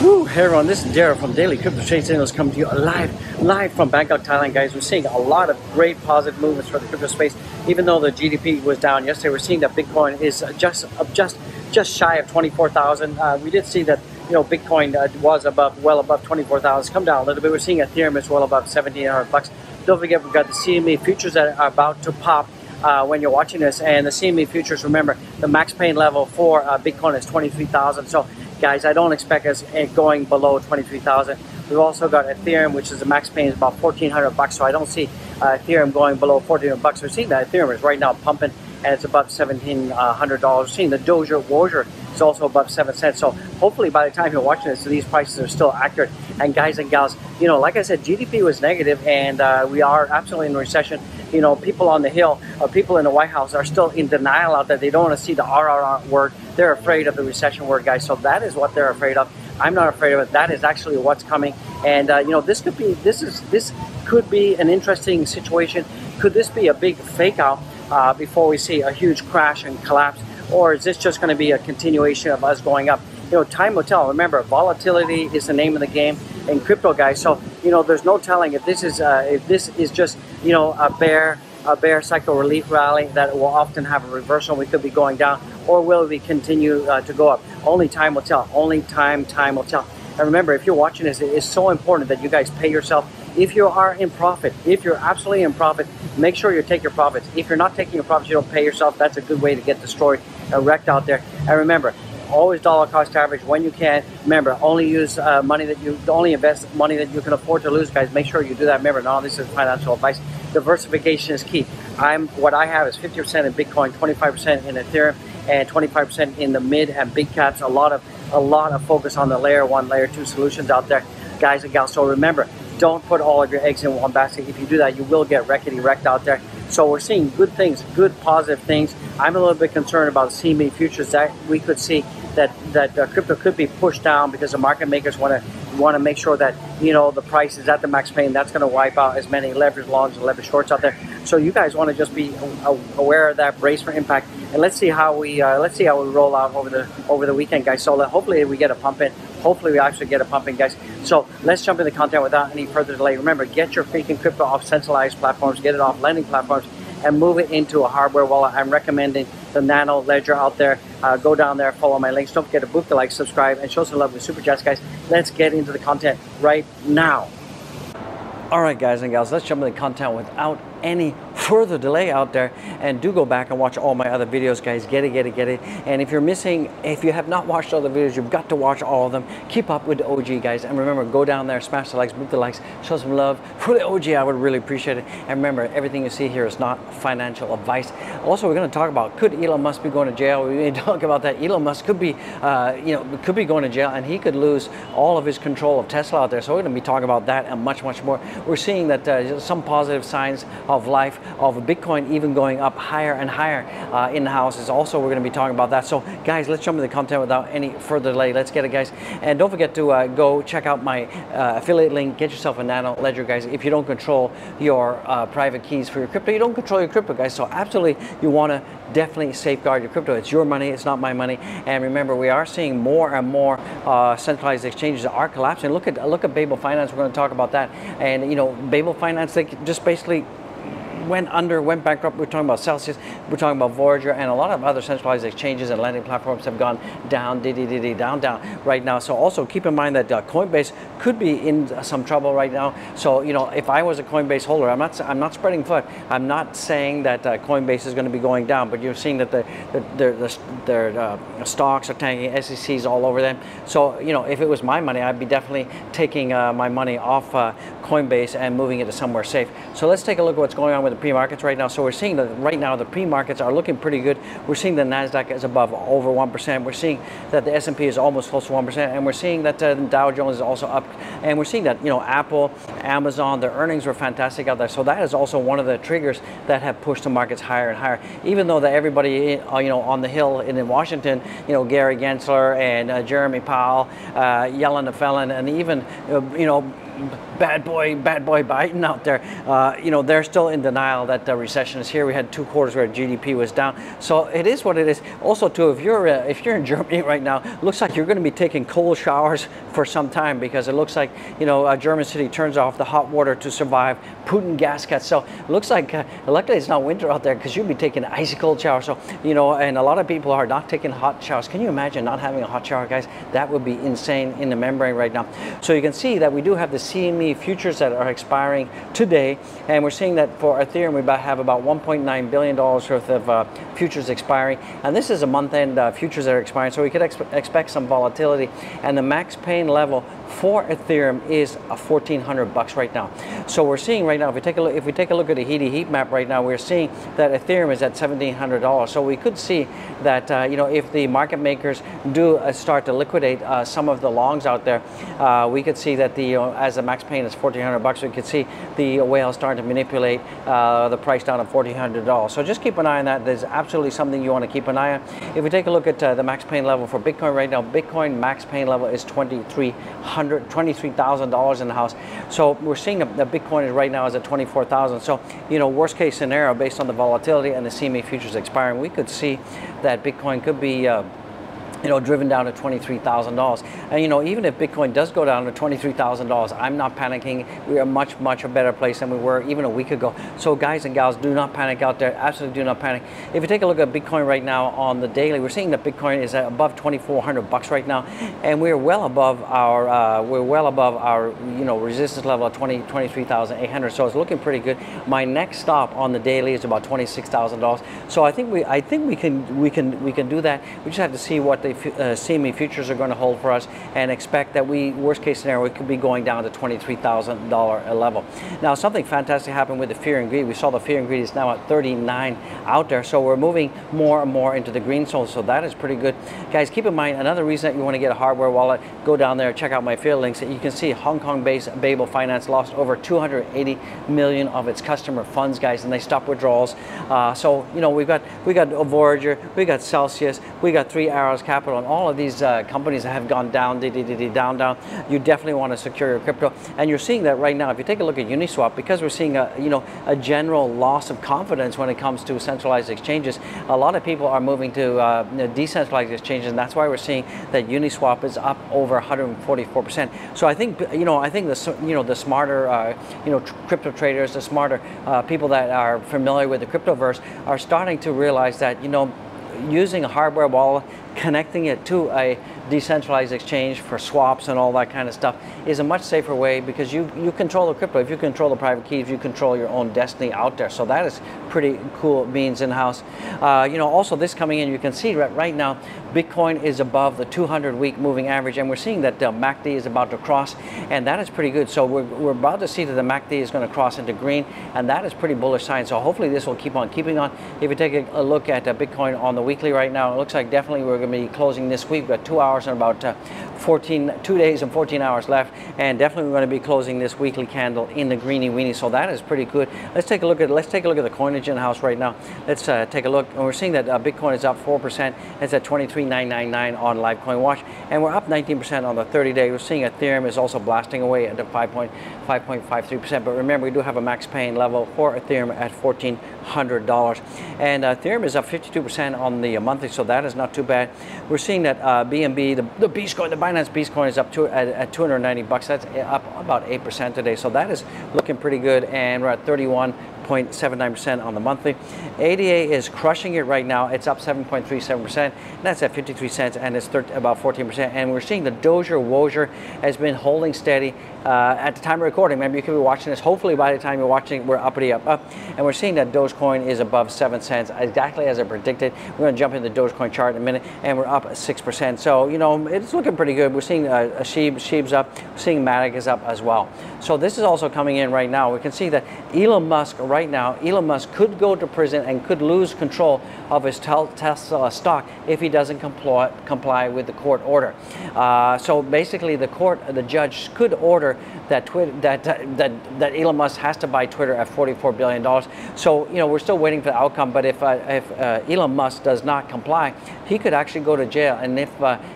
Woo, hey everyone, this is Darren from Daily Crypto Trade Signals coming to you live from Bangkok, Thailand, guys. We're seeing a lot of great positive movements for the crypto space. Even though the GDP was down yesterday, we're seeing that Bitcoin is just shy of 24,000. We did see that Bitcoin was well above 24,000. It's come down a little bit. We're seeing Ethereum is well above $1,700. Don't forget, we've got the CME futures that are about to pop when you're watching this, and the CME futures. Remember, the max pain level for Bitcoin is 23,000. So guys, I don't expect us going below 23,000. We've also got Ethereum, which is the max pain is about $1,400. So I don't see Ethereum going below $1,400. We're seeing that Ethereum is right now pumping, and it's above $1,700. We're seeing the Doge is also above 7 cents. So hopefully by the time you're watching this, these prices are still accurate. And guys and gals, like I said, GDP was negative, and we are absolutely in recession. People on the Hill or people in the White House are still in denial out there. They don't want to see the RRR word. They're afraid of the recession word, guys. So that is what they're afraid of. I'm not afraid of it. That is actually what's coming. And this could be an interesting situation. Could this be a big fake out before we see a huge crash and collapse, or is this just going to be a continuation of us going up? Time will tell. Remember, volatility is the name of the game in crypto, guys. So there's no telling if this is just a bear cycle relief rally that will often have a reversal. We could be going down, or will we continue to go up? Only time will tell. Only time will tell. And remember, if you're watching this, it is so important that you guys pay yourself. If you are in profit, if you're absolutely in profit, make sure you take your profits. If you're not taking your profits, you don't pay yourself. That's a good way to get destroyed, wrecked out there. And remember, always dollar cost average when you can. Remember, only use only invest money that you can afford to lose, guys. Make sure you do that. Remember, none of this is financial advice. Diversification is key. What I have is 50% in Bitcoin, 25% in Ethereum, and 25% in the mid and big caps. A lot of focus on the layer 1, layer 2 solutions out there, guys and gals. So remember, don't put all of your eggs in one basket. If you do that, you will get wrecked out there. So we're seeing good things, good positive things. I'm a little bit concerned about CME futures that we could see that crypto could be pushed down because the market makers want to make sure that the price is at the max pain. That's going to wipe out as many leverage longs and leverage shorts out there. So you guys want to just be aware of that, brace for impact, and let's see how we roll out over the weekend, guys. So hopefully we get a pump in. Hopefully we actually get a pump in, guys. So let's jump into the content without any further delay. Remember, get your freaking crypto off centralized platforms, get it off lending platforms, and move it into a hardware wallet. I'm recommending the Nano Ledger out there. Go down there, follow my links. Don't forget to book the like, subscribe, and show some love with Super Chats, guys. Let's get into the content right now. All right, guys and gals, let's jump into the content without any further delay out there, and do go back and watch all my other videos, guys. Get it. And if you have not watched all the videos, you've got to watch all of them. Keep up with the OG, guys, and remember, go down there, smash the likes, book the likes, show some love for the OG. I would really appreciate it. And remember, everything you see here is not financial advice. Also, we're going to talk about, could Elon Musk be going to jail? We may talk about that. Elon Musk could be going to jail, and he could lose all of his control of Tesla out there. So we're going to be talking about that and much more. We're seeing that some positive signs of life, of Bitcoin even going up higher and higher in the houses. Also, we're going to be talking about that. So guys, let's jump into the content without any further delay. Let's get it, guys. And don't forget to go check out my affiliate link. Get yourself a Nano Ledger, guys. If you don't control your private keys for your crypto, you don't control your crypto, guys. So absolutely, you want to definitely safeguard your crypto. It's your money, it's not my money. And remember, we are seeing more and more centralized exchanges are collapsing. Look at Babel Finance. We're going to talk about that. And Babel Finance, they just basically went bankrupt. We're talking about Celsius, we're talking about Voyager, and a lot of other centralized exchanges and lending platforms have gone down, down right now. So also keep in mind that Coinbase could be in some trouble right now. So if I was a Coinbase holder, I'm not spreading foot. I'm not saying that Coinbase is going to be going down, but you're seeing that their stocks are tanking, SECs all over them. So if it was my money, I'd be definitely taking my money off Coinbase and moving it to somewhere safe. So let's take a look at what's going on with the pre-markets right now. So we're seeing that right now the pre-markets are looking pretty good. We're seeing the NASDAQ is above over 1%. We're seeing that the S&P is almost close to 1%, and we're seeing that the Dow Jones is also up. And we're seeing that Apple, Amazon, their earnings were fantastic out there. So that is also one of the triggers that have pushed the markets higher and higher. Even though that everybody on the Hill in Washington, Gary Gensler and Jeremy Powell, Yellen the Felon, and even bad boy Biden out there, you know, they're still in denial that the recession is here. We had 2 quarters where GDP was down, so it is what it is. Also, too, if you're in Germany right now, it looks like you're going to be taking cold showers for some time, because it looks like, you know, a German city turns off the hot water to survive Putin gas cuts. So it looks like, luckily it's not winter out there, because you'd be taking an icy cold shower. So, you know, and a lot of people are not taking hot showers. Can you imagine not having a hot shower, guys? That would be insane in the membrane right now. So you can see that we do have the CME futures that are expiring today, and we're seeing that for Ethereum we have about $1.9 billion worth of futures expiring, and this is a month-end futures that are expiring, so we could expect some volatility. And the max pain level for Ethereum is $1,400 right now. So we're seeing right now, if we take a look at the heat map right now, we're seeing that Ethereum is at $1,700. So we could see that you know, if the market makers do start to liquidate some of the longs out there, we could see that the as the max pain is $1,400, we could see the whales starting to manipulate the price down to $1,400. So just keep an eye on that. There's absolutely something you want to keep an eye on. If we take a look at the max pain level for Bitcoin right now, Bitcoin max pain level is $23,000 in the house. So we're seeing that Bitcoin is right now is at 24,000. So, you know, worst case scenario, based on the volatility and the CME futures expiring, we could see that Bitcoin could be you know, driven down to $23,000. And you know, even if Bitcoin does go down to $23,000, I'm not panicking. We are much a better place than we were even a week ago. So guys and gals, do not panic out there. Absolutely do not panic. If you take a look at Bitcoin right now on the daily, we're seeing that Bitcoin is at above $2,400 right now, and we're well above our you know, resistance level of 23,800. So it's looking pretty good. My next stop on the daily is about $26,000. So I think we can do that. We just have to see what the CME futures are going to hold for us, and expect that worst case scenario, we could be going down to $23,000 level. Now, something fantastic happened with the fear and greed. We saw the fear and greed is now at 39 out there, so we're moving more and more into the green zone, so that is pretty good. Guys, keep in mind, another reason that you want to get a hardware wallet, go down there, check out my affiliate links. You can see Hong Kong-based Babel Finance lost over 280 million of its customer funds, guys, and they stopped withdrawals. So, you know, we got Voyager, we got Celsius, we got 3 Arrows Capital, and all of these companies that have gone down, down. You definitely want to secure your crypto, and you're seeing that right now. If you take a look at Uniswap, because we're seeing a general loss of confidence when it comes to centralized exchanges, a lot of people are moving to decentralized exchanges, and that's why we're seeing that Uniswap is up over 144%. So I think the smarter crypto traders, the smarter people that are familiar with the cryptoverse are starting to realize that, you know, using a hardware wallet, connecting it to a decentralized exchange for swaps and all that kind of stuff is a much safer way, because you control the crypto. If you control the private keys, you control your own destiny out there. So that is pretty cool beans in-house. You know, also this coming in, you can see right now Bitcoin is above the 200-week moving average, and we're seeing that the MACD is about to cross, and that is pretty good. So we're about to see that the MACD is going to cross into green, and that is pretty bullish sign. So hopefully this will keep on keeping on. If you take a look at Bitcoin on the weekly right now, it looks like definitely we're going to be closing this week. We've got 2 hours and about 2 days and 14 hours left, and definitely we're going to be closing this weekly candle in the greeny weeny. So that is pretty good. Let's take a look at the coinage in house right now. Let's take a look, and we're seeing that Bitcoin is up 4%. It's at 23,999 on Livecoin Watch, and we're up 19% on the 30-day. We're seeing Ethereum is also blasting away at the 5.53%. But remember, we do have a max pain level for Ethereum at $1,400, and Ethereum is up 52% on the monthly, so that is not too bad. We're seeing that BNB, the Beast Coin, the Binance Beast Coin is up at $290. That's up about 8% today, so that is looking pretty good, and we're at 31.79% on the monthly. ADA is crushing it right now. It's up 7.37%. That's at 53 cents, and it's about 14%. And we're seeing the Dogecoin has been holding steady at the time of recording. Remember, you could be watching this. Hopefully, by the time you're watching, we're uppity up. And we're seeing that Dogecoin is above 7 cents, exactly as I predicted. We're going to jump into the Dogecoin chart in a minute, and we're up 6%. So, you know, it's looking pretty good. We're seeing Sheeb's up. We're seeing Matic is up as well. So this is also coming in right now. We can see that Elon Musk right right now, Elon Musk could go to prison and could lose control of his Tesla stock if he doesn't comply with the court order. So basically, the judge could order that Elon Musk has to buy Twitter at $44 billion. So we're still waiting for the outcome. But if Elon Musk does not comply, he could actually go to jail. And if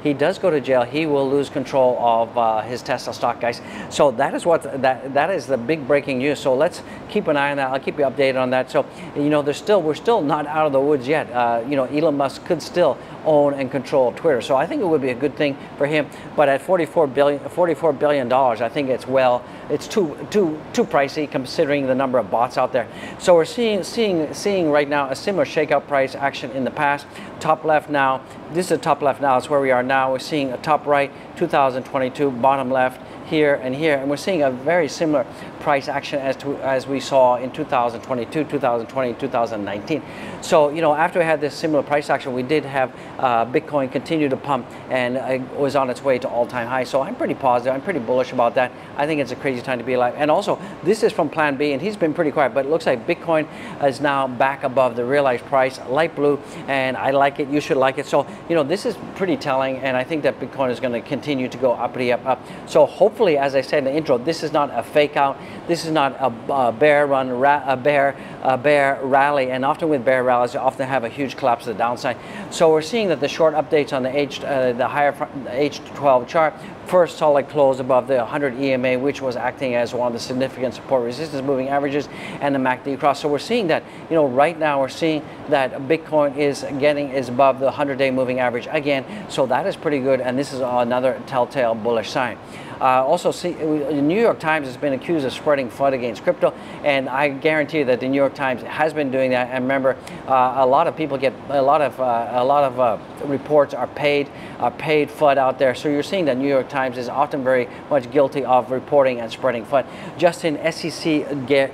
he does go to jail, he will lose control of his Tesla stock, guys. So that is the big breaking news. So let's keep an eye on that. I'll keep you updated on that. So we're still not out of the woods yet. Elon Musk could still own and control Twitter. So I think it would be a good thing for him. But at $44 billion, I think it's too pricey considering the number of bots out there. So we're seeing right now a similar shakeout price action in the past. Top left now. This is the top left now. It's where we are now. We're seeing a top right 2022, bottom left here and here, and we're seeing a very similar price action as we saw in 2022, 2020, 2019. So after we had this similar price action, we did have Bitcoin continue to pump, and it was on its way to all-time high. So I'm pretty positive. I'm pretty bullish about that. I think it's a crazy time to be alive. And also, this is from Plan B, and he's been pretty quiet, but it looks like Bitcoin is now back above the realized price, light blue, and I like it. You should like it. So this is pretty telling, and I think that Bitcoin is going to continue to go uppity up. So hopefully, as I said in the intro, this is not a fake out. This is not a bear run, a bear rally. And often with bear rallies, you often have a huge collapse to the downside. So we're seeing that the short updates on the H12 chart, first solid close above the 100 EMA, which was acting as one of the significant support resistance moving averages, and the MACD cross. So we're seeing that, right now we're seeing that Bitcoin is above the 100-day moving average again. So that is pretty good, and this is another telltale bullish sign. Also, the New York Times has been accused of spreading FUD against crypto, and I guarantee you that the New York Times has been doing that. And remember, a lot of people get a lot of reports are paid FUD out there. So you're seeing that New York Times is often very much guilty of reporting and spreading FUD. Justin SEC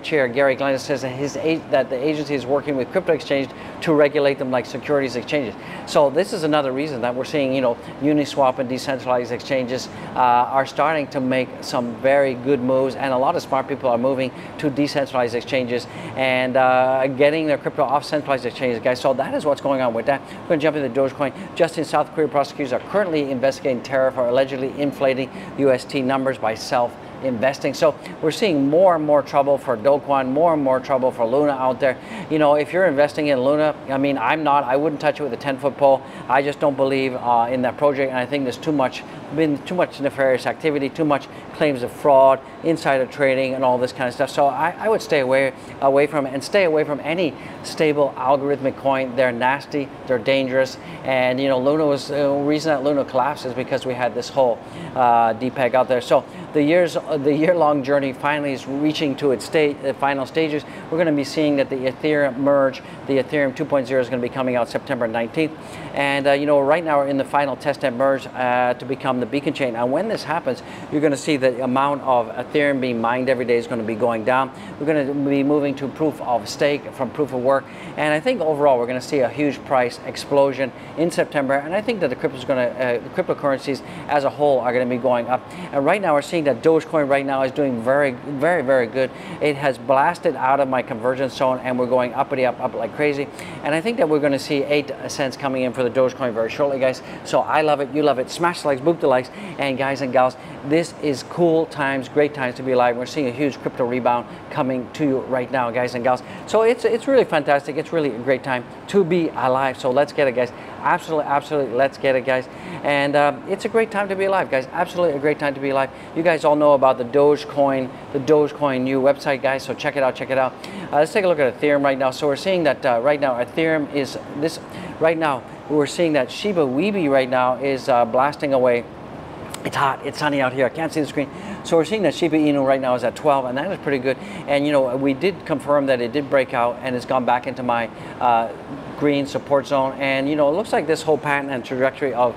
Chair Gary Glenn says that the agency is working with crypto exchanges to regulate them like securities exchanges. So this is another reason that we're seeing, Uniswap and decentralized exchanges are starting to make some very good moves, and a lot of smart people are moving to decentralized exchanges and getting their crypto off centralized exchanges, guys. So that is what's going on with that. We're going to jump into Dogecoin. Just in South Korea, prosecutors are currently investigating Terra for allegedly inflating UST numbers by investing. So we're seeing more and more trouble for Dogecoin, more and more trouble for Luna out there. If you're investing in Luna, I wouldn't touch it with a 10-foot pole. I just don't believe in that project, and I think there's too much nefarious activity, too much claims of fraud, insider trading, and all this kind of stuff. So I would stay away from it, and stay away from any stable algorithmic coin. They're nasty, they're dangerous, and Luna was the reason that Luna collapsed is because we had this whole DPEG out there. So the year-long journey finally is reaching to its final stages. We're going to be seeing that the Ethereum merge, the Ethereum 2.0 is going to be coming out September 19th. And right now we're in the final testnet merge to become the beacon chain. And when this happens, you're going to see the amount of Ethereum being mined every day is going to be going down. We're going to be moving to proof of stake from proof of work. And I think overall we're going to see a huge price explosion in September. And I think that the cryptocurrencies as a whole are going to be going up. And right now we're seeing that Dogecoin right now is doing very, very, very good. It has blasted out of my convergence zone, and we're going uppity up like crazy. And I think that we're going to see 8 cents coming in for the Dogecoin very shortly, guys. So I love it, you love it. Smash the likes, boop the likes, and guys and gals, this is cool times, great times to be alive. We're seeing a huge crypto rebound coming to you right now, guys and gals. So it's really fantastic. It's really a great time to be alive. So let's get it, guys. Absolutely, let's get it, guys. And it's a great time to be alive, guys. Absolutely a great time to be alive. You guys all know about the Dogecoin new website, guys. So check it out. Let's take a look at Ethereum right now. So we're seeing that right now Ethereum is this. Right now we're seeing that Shiba Inu right now is blasting away. It's hot, it's sunny out here, I can't see the screen. So we're seeing that Shiba Inu right now is at 12, and that is pretty good. And we did confirm that it did break out and it's gone back into my green support zone, and you know, it looks like this whole pattern and trajectory of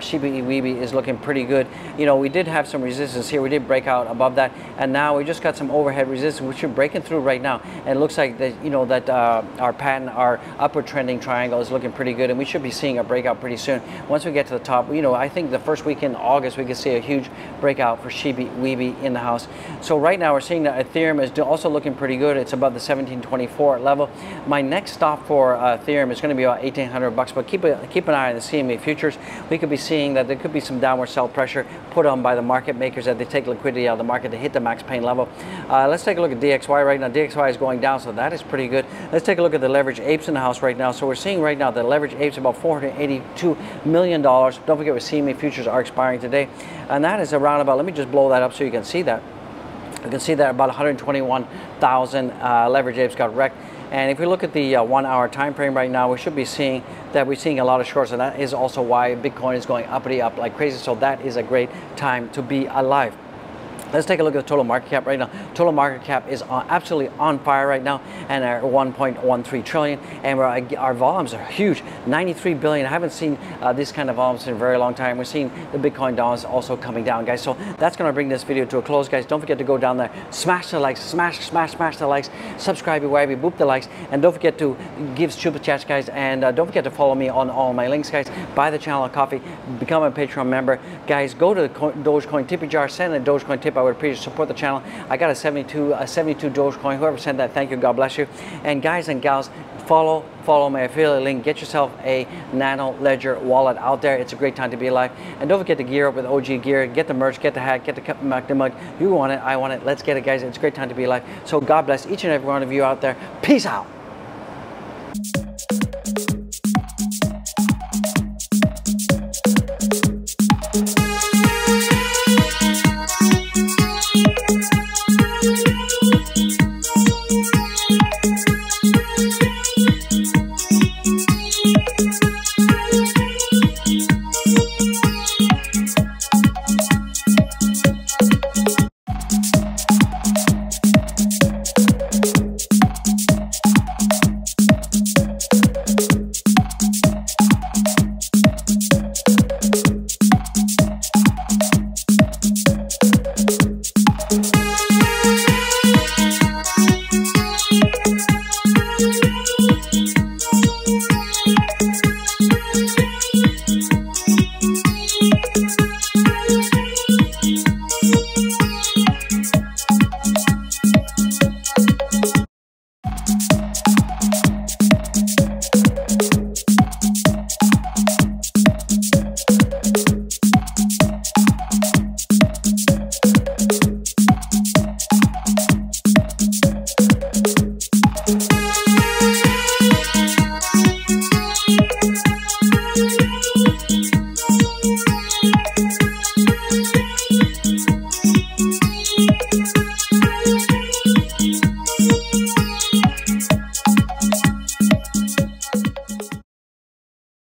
Shiba Inu is looking pretty good. You know, we did have some resistance here. We did break out above that, and now we just got some overhead resistance, which we're breaking through right now. And it looks like that, you know, that our pattern, our upward trending triangle is looking pretty good, and we should be seeing a breakout pretty soon. Once we get to the top, you know, I think the first week in August we could see a huge breakout for Shiba Inu in the house. So right now we're seeing that Ethereum is also looking pretty good. It's above the 1724 level. My next stop for Ethereum is going to be about 1,800 bucks, but keep an eye on the CME futures. We could be seeing that there could be some downward sell pressure put on by the market makers as they take liquidity out of the market to hit the max pain level. Let's take a look at DXY right now. DXY is going down, so that is pretty good. Let's take a look at the leverage apes in the house right now. So we're seeing right now the leverage apes about $482 million. Don't forget, with CME futures are expiring today, and that is around about, let me just blow that up so you can see that. You can see that about 121,000 leverage apes got wrecked. And if we look at the 1 hour time frame right now, we should be seeing that we're seeing a lot of shorts, and that is also why Bitcoin is going uppity up like crazy. So that is a great time to be alive. Let's take a look at the total market cap right now. Total market cap is absolutely on fire right now, and at 1.13 trillion, and our volumes are huge, 93 billion. I haven't seen this kind of volumes in a very long time. We're seeing the Bitcoin dollars also coming down, guys. So that's going to bring this video to a close, guys. Don't forget to go down there, smash the likes, smash the likes, subscribe, boop the likes, and don't forget to give super chats, guys, and don't forget to follow me on all my links, guys. Buy the channel a coffee, become a Patreon member, guys. Go to the Dogecoin Tip Jar, send a Dogecoin tip. I would appreciate support the channel. I got a 72 Dogecoin. Whoever sent that, thank you. God bless you. And guys and gals, follow my affiliate link. Get yourself a Nano Ledger wallet out there. It's a great time to be alive. And don't forget to gear up with OG gear. Get the merch, get the hat, get the mug. You want it, I want it. Let's get it, guys. It's a great time to be alive. So God bless each and every one of you out there. Peace out.